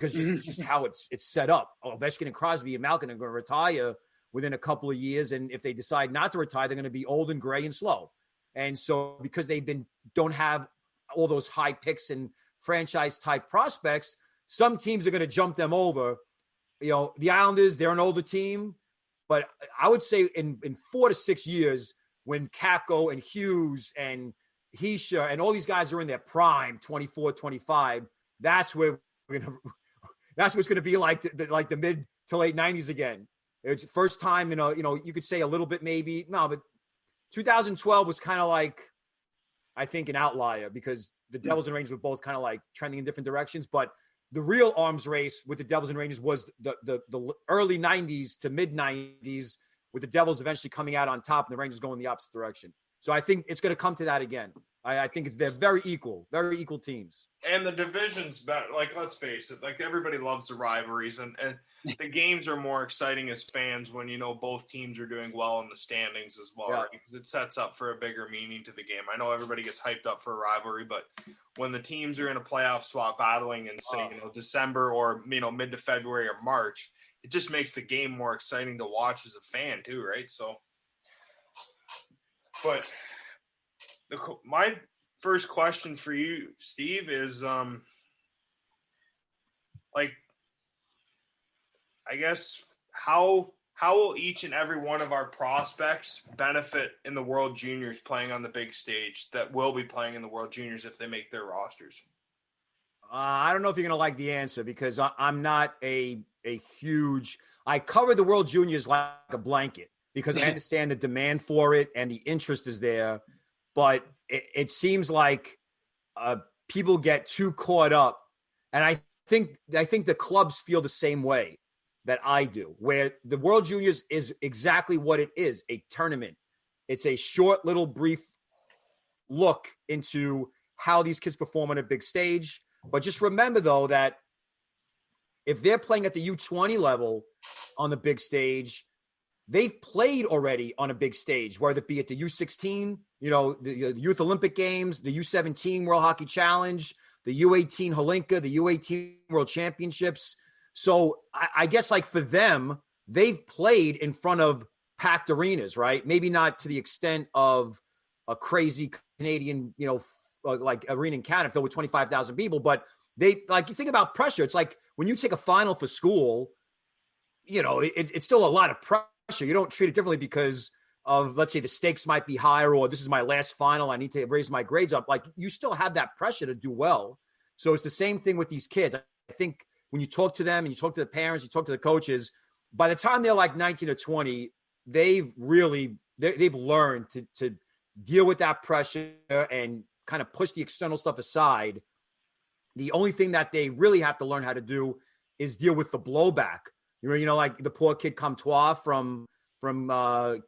because it's just how it's set up. Ovechkin and Crosby and Malkin are going to retire within a couple of years. And if they decide not to retire, they're going to be old and gray and slow. And so because don't have all those high picks and franchise type prospects, some teams are going to jump them over. The Islanders, they're an older team, but I would say in 4 to 6 years, when Kakko and Hughes and Hischier and all these guys are in their prime, 24, 25, that's where that's what's going to be like the mid to late 90s again. It's first time you could say a little bit maybe. No, but 2012 was kind of like, I think, an outlier because the Devils and Rangers were both kind of like trending in different directions. But the real arms race with the Devils and Rangers was the early 90s to mid 90s, with the Devils eventually coming out on top and the Rangers going the opposite direction. So I think it's going to come to that again. I think they're very equal teams. And the division's better. Like, let's face it, like everybody loves the rivalries, and the games are more exciting as fans when both teams are doing well in the standings as well, right? Because it sets up for a bigger meaning to the game. I know everybody gets hyped up for a rivalry, but when the teams are in a playoff spot battling in, say, December or mid to February or March, it just makes the game more exciting to watch as a fan too, right? So, but my first question for you, Steve, is I guess how will each and every one of our prospects benefit in the World Juniors playing on the big stage that will be playing in the World Juniors if they make their rosters? I don't know if you're going to like the answer because I'm not a huge – I cover the World Juniors like a blanket because I understand the demand for it and the interest is there. But it seems like people get too caught up. And I think the clubs feel the same way that I do, where the World Juniors is exactly what it is, a tournament. It's a short, little, brief look into how these kids perform on a big stage. But just remember, though, that if they're playing at the U20 level on the big stage, they've played already on a big stage, whether it be at the U16, the Youth Olympic Games, the U17 World Hockey Challenge, the U18 Holinka, the U18 World Championships. So I guess like for them, they've played in front of packed arenas, right? Maybe not to the extent of a crazy Canadian, like arena in Canada filled with 25,000 people, but you think about pressure. It's like when you take a final for school, it's still a lot of pressure. You don't treat it differently because of, let's say, the stakes might be higher, or this is my last final, I need to raise my grades up. Like, you still have that pressure to do well. So it's the same thing with these kids. I think when you talk to them and you talk to the parents, you talk to the coaches, by the time they're like 19 or 20, they've learned to deal with that pressure and kind of push the external stuff aside. The only thing that they really have to learn how to do is deal with the blowback. Like the poor kid Comtois from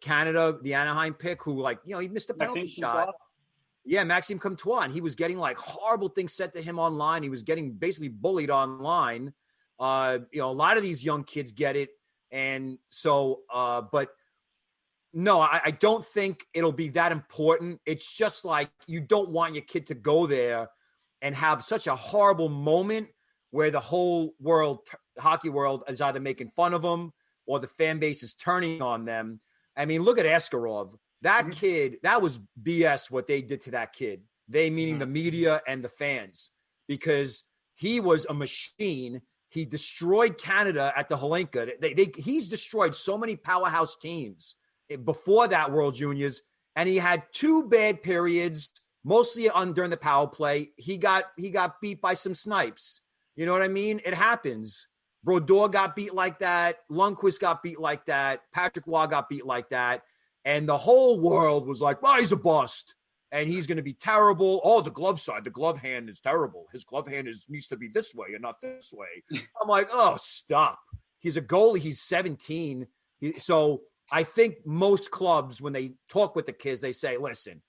Canada, the Anaheim pick, who he missed a penalty shot. Yeah, Maxime Comtois, and he was getting horrible things said to him online. He was getting basically bullied online. A lot of these young kids get it. And so, but no, I don't think it'll be that important. It's just like, you don't want your kid to go there and have such a horrible moment where the whole hockey world is either making fun of them or the fan base is turning on them. I mean, look at Askarov. That kid, that was BS what they did to that kid. They, meaning the media and the fans, because he was a machine. He destroyed Canada at the Holinka. He's destroyed so many powerhouse teams before that World Juniors, and he had 2 bad periods, mostly during the power play. He got beat by some snipes. You know what I mean? It happens. Brodeur got beat like that. Lundqvist got beat like that. Patrick Waugh got beat like that. And the whole world was like, well, he's a bust. And he's going to be terrible. Oh, the glove side, the glove hand is terrible. His glove hand needs to be this way and not this way. I'm like, oh, stop. He's a goalie. He's 17. So I think most clubs, when they talk with the kids, they say, listen,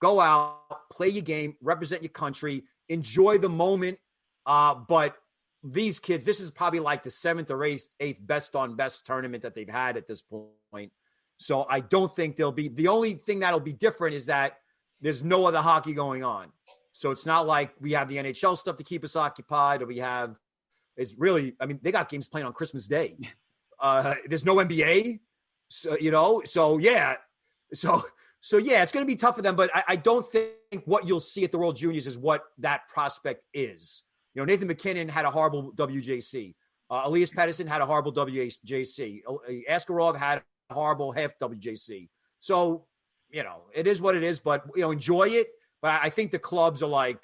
go out, play your game, represent your country, enjoy the moment. But these kids, this is probably like the 7th or 8th best on best tournament that they've had at this point. So I don't think the only thing that'll be different is that there's no other hockey going on. So it's not like we have the NHL stuff to keep us occupied, or we have, is really, I mean, they got games playing on Christmas Day. There's no NBA. So, yeah. So yeah, it's going to be tough for them, but I don't think what you'll see at the World Juniors is what that prospect is. Nathan McKinnon had a horrible WJC. Elias Pettersson had a horrible WJC. Askarov had a horrible half WJC. So, it is what it is, but, enjoy it. But I think the clubs are like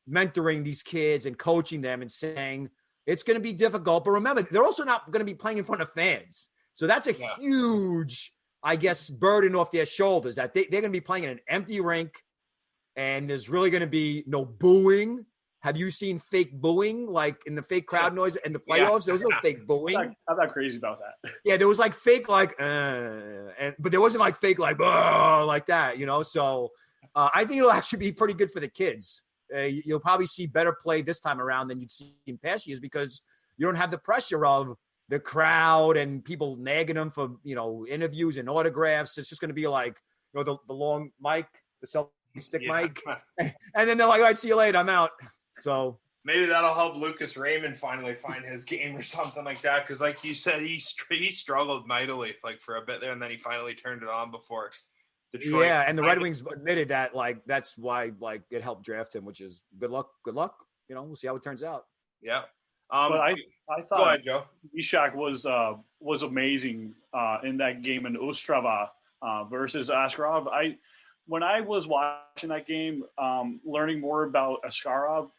mentoring these kids and coaching them and saying it's going to be difficult. But remember, they're also not going to be playing in front of fans. So that's a huge, I guess, burden off their shoulders that they're going to be playing in an empty rink and there's really going to be no booing. Have you seen fake booing, like in the fake crowd noise in the playoffs? There was no fake booing. I'm not crazy about that. Yeah, there was like fake, like, but there wasn't like fake, like, like that, So I think it'll actually be pretty good for the kids. You'll probably see better play this time around than you'd see in past years because you don't have the pressure of the crowd and people nagging them for, interviews and autographs. It's just going to be like, the long mic, the selfie stick mic. And then they're like, all right, see you later. I'm out. So maybe that'll help Lucas Raymond finally find his game or something like that. Because like you said, he struggled mightily like for a bit there, and then he finally turned it on before Detroit. Yeah, and the Red Wings admitted that like that's why like it helped draft him, which is good luck. We'll see how it turns out. Yeah. But I thought go ahead, Joe. Ishak was amazing in that game in Ostrava versus Askarov. When I was watching that game, learning more about Askarov,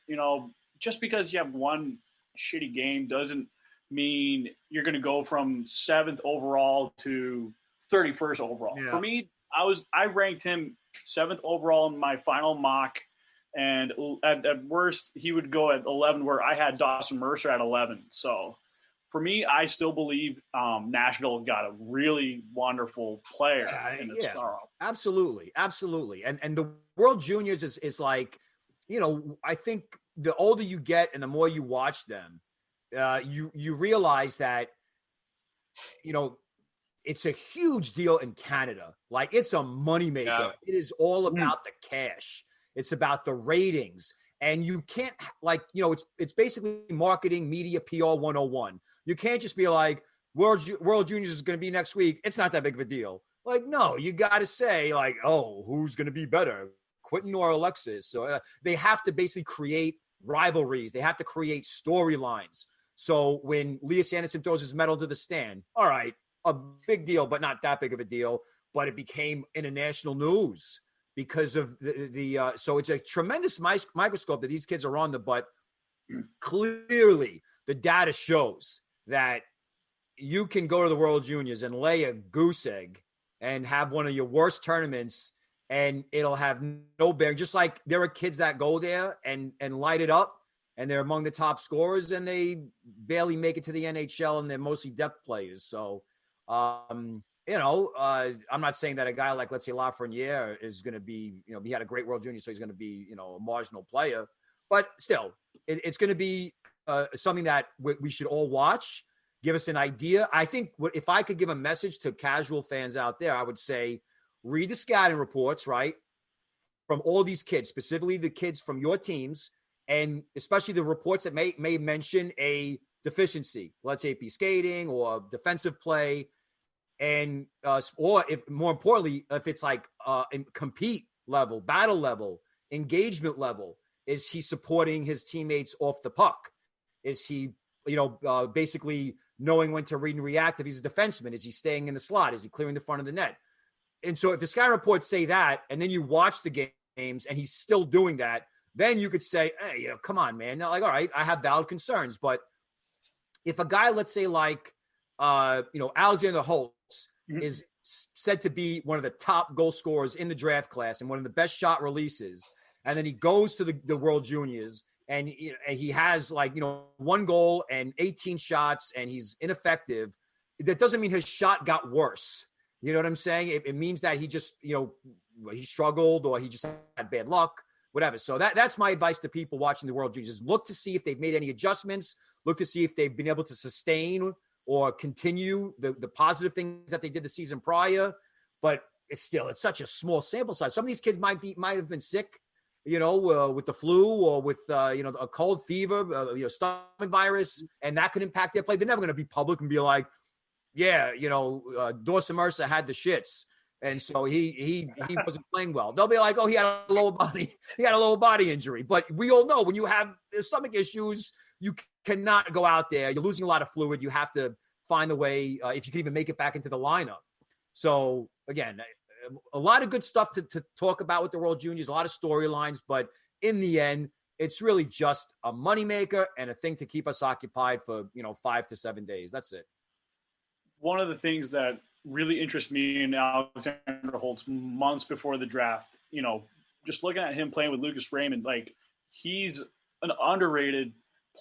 just because you have one shitty game doesn't mean you're going to go from 7th overall to 31st overall. Yeah. For me, I ranked him 7th overall in my final mock, and at worst he would go at 11, where I had Dawson Mercer at 11. So for me, I still believe Nashville got a really wonderful player in Askarov. Absolutely. And the World Juniors is like, I think the older you get and the more you watch them, you realize that, it's a huge deal in Canada. Like it's a moneymaker. Yeah. It is all about the cash. It's about the ratings. And you can't it's basically marketing, media, PR 101. You can't just be like, World Juniors is going to be next week. It's not that big of a deal. Like, no, you got to say like, oh, who's going to be better, Quentin or Alexis? So they have to basically create rivalries. They have to create storylines. So when Elias Anderson throws his medal to the stand, all right, a big deal, but not that big of a deal. But it became international news because of the so it's a tremendous microscope that these kids are under. But clearly the data shows that you can go to the World Juniors and lay a goose egg and have one of your worst tournaments and it'll have no bearing. Just like there are kids that go there and light it up and they're among the top scorers and they barely make it to the NHL and they're mostly depth players. So, I'm not saying that a guy like, let's say, Lafreniere is going to be, he had a great World Junior, so he's going to be, a marginal player. But still, it's going to be something that we should all watch, give us an idea. I think if I could give a message to casual fans out there, I would say read the scouting reports, right, from all these kids, specifically the kids from your teams, and especially the reports that may mention a deficiency, let's say it be skating or defensive play. And or if more importantly, if it's like in compete level, battle level, engagement level, is he supporting his teammates off the puck? Is he, basically knowing when to read and react? If he's a defenseman, is he staying in the slot? Is he clearing the front of the net? And so if the sky reports say that, and then you watch the games and he's still doing that, then you could say, hey, come on, man. Now, like, all right, I have valid concerns. But if a guy, let's say like, Alexander Holtz is said to be one of the top goal scorers in the draft class and one of the best shot releases. And then he goes to the World Juniors and he has like, 1 goal and 18 shots and he's ineffective. That doesn't mean his shot got worse. You know what I'm saying? It means that he just, he struggled or he just had bad luck, whatever. So that's my advice to people watching the World Juniors. Look to see if they've made any adjustments. Look to see if they've been able to sustain or continue the positive things that they did the season prior. But it's such a small sample size. Some of these kids might have been sick, with the flu or with, a cold fever, stomach virus, and that could impact their play. They're never going to be public and be like, yeah, Dawson Mercer had the shits. And so he wasn't playing well. They'll be like, oh, he had a lower body injury. But we all know when you have stomach issues, you cannot go out there. You're losing a lot of fluid. You have to find a way, if you can even make it back into the lineup. So again, a lot of good stuff to talk about with the World Juniors, a lot of storylines, but in the end, it's really just a moneymaker and a thing to keep us occupied for, 5 to 7 days. That's it. One of the things that really interests me in Alexander Holtz months before the draft, just looking at him playing with Lucas Raymond, like he's an underrated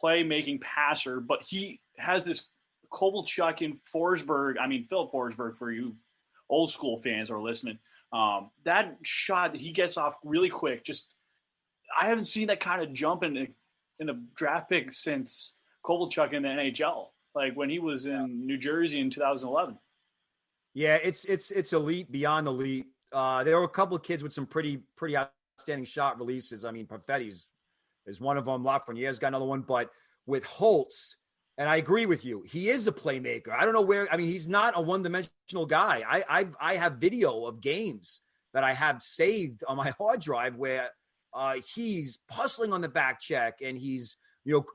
playmaking passer, but he has this Kovalchuk and Philip Forsberg for you old school fans are listening. That shot he gets off really quick. I haven't seen that kind of jump in a draft pick since Kovalchuk in the NHL, like when he was in New Jersey in 2011. Yeah, it's elite beyond elite. There were a couple of kids with some pretty outstanding shot releases. I mean, Perfetti's is one of them. Lafreniere's got another one, but with Holtz, and I agree with you, he is a playmaker. I don't know where. I mean, he's not a one-dimensional guy. I have video of games that I have saved on my hard drive where he's hustling on the back check and he's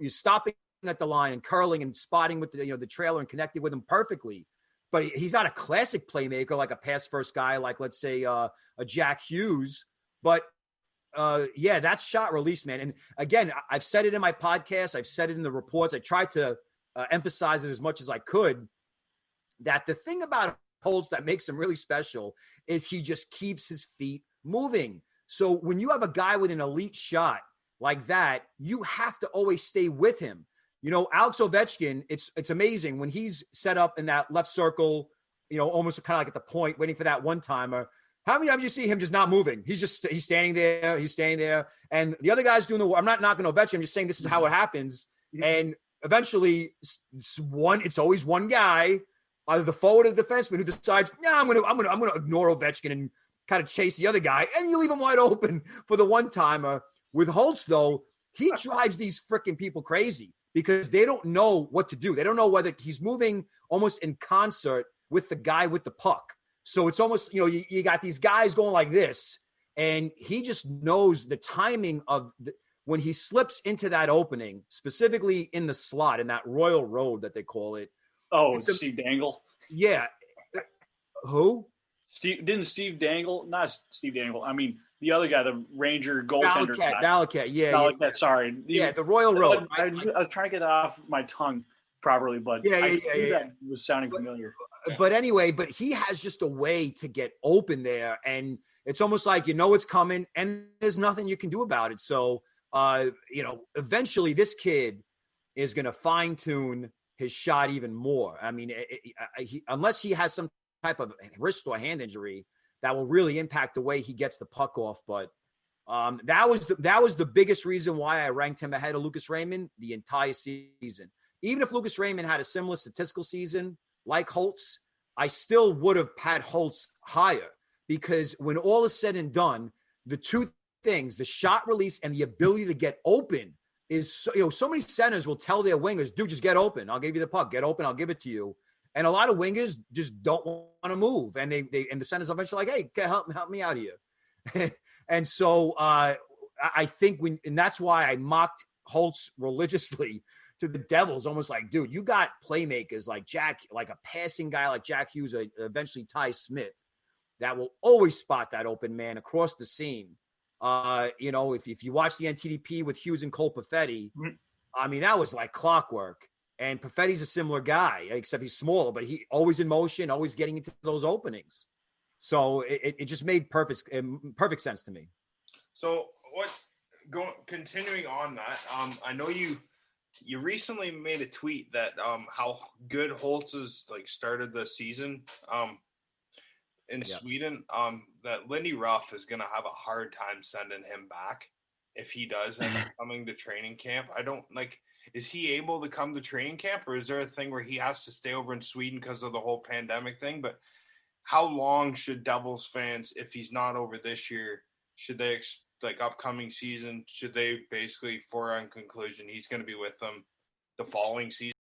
stopping at the line and curling and spotting with the trailer and connecting with him perfectly. But he's not a classic playmaker like a pass-first guy like, let's say, a Jack Hughes. But, that's shot release, man. And, again, I've said it in my podcast. I've said it in the reports. I tried to emphasize it as much as I could, that the thing about Holtz that makes him really special is he just keeps his feet moving. So when you have a guy with an elite shot like that, you have to always stay with him. Alex Ovechkin, it's amazing when he's set up in that left circle, almost kind of like at the point waiting for that one-timer. How many times you see him just not moving? He's standing there. And the other guy's doing the work. I'm not knocking Ovechkin. I'm just saying this is how it happens. And eventually it's always one guy, either the forward or the defenseman, who decides, I'm going to ignore Ovechkin and kind of chase the other guy. And you leave him wide open for the one-timer. With Holtz, though, he drives these freaking people crazy, because they don't know what to do. They don't know whether he's moving almost in concert with the guy with the puck. So it's almost, you got these guys going like this, and he just knows the timing of when he slips into that opening, specifically in the slot, in that Royal Road that they call it. Oh, Steve Dangle. Yeah. Who? Steve Dangle? Not Steve Dangle. I mean, the other guy, the Ranger goaltender. Valaket, yeah. Valaket, sorry. Yeah, the Royal Road. I was trying to get it off my tongue properly, but that was sounding familiar. But anyway, he has just a way to get open there, and it's almost like it's coming, and there's nothing you can do about it. So, eventually this kid is going to fine-tune his shot even more. I mean, unless he has some type of wrist or hand injury, that will really impact the way he gets the puck off. But that was the biggest reason why I ranked him ahead of Lucas Raymond the entire season. Even if Lucas Raymond had a similar statistical season like Holtz, I still would have had Holtz higher, because when all is said and done, the two things, the shot release and the ability to get open, is so many centers will tell their wingers, dude, just get open. I'll give you the puck. Get open. I'll give it to you. And a lot of wingers just don't want to move. And and the centers are eventually like, hey, help me out here. And so I think and that's why I mocked Holtz religiously to the Devils, almost like, dude, you got playmakers like a passing guy like Jack Hughes, or eventually Ty Smith, that will always spot that open man across the seam. If you watch the NTDP with Hughes and Cole Perfetti, I mean, that was like clockwork. And Perfetti's a similar guy, except he's smaller, but he always in motion, always getting into those openings. So it just made perfect sense to me. So continuing on that, I know you recently made a tweet that how good Holtz has started the season in Sweden, that Lindy Ruff is going to have a hard time sending him back if he does end up coming to training camp. I don't is he able to come to training camp, or is there a thing where he has to stay over in Sweden because of the whole pandemic thing? But how long should Devils fans, if he's not over this year, should they like upcoming season? Should they basically foregone conclusion he's going to be with them the following season?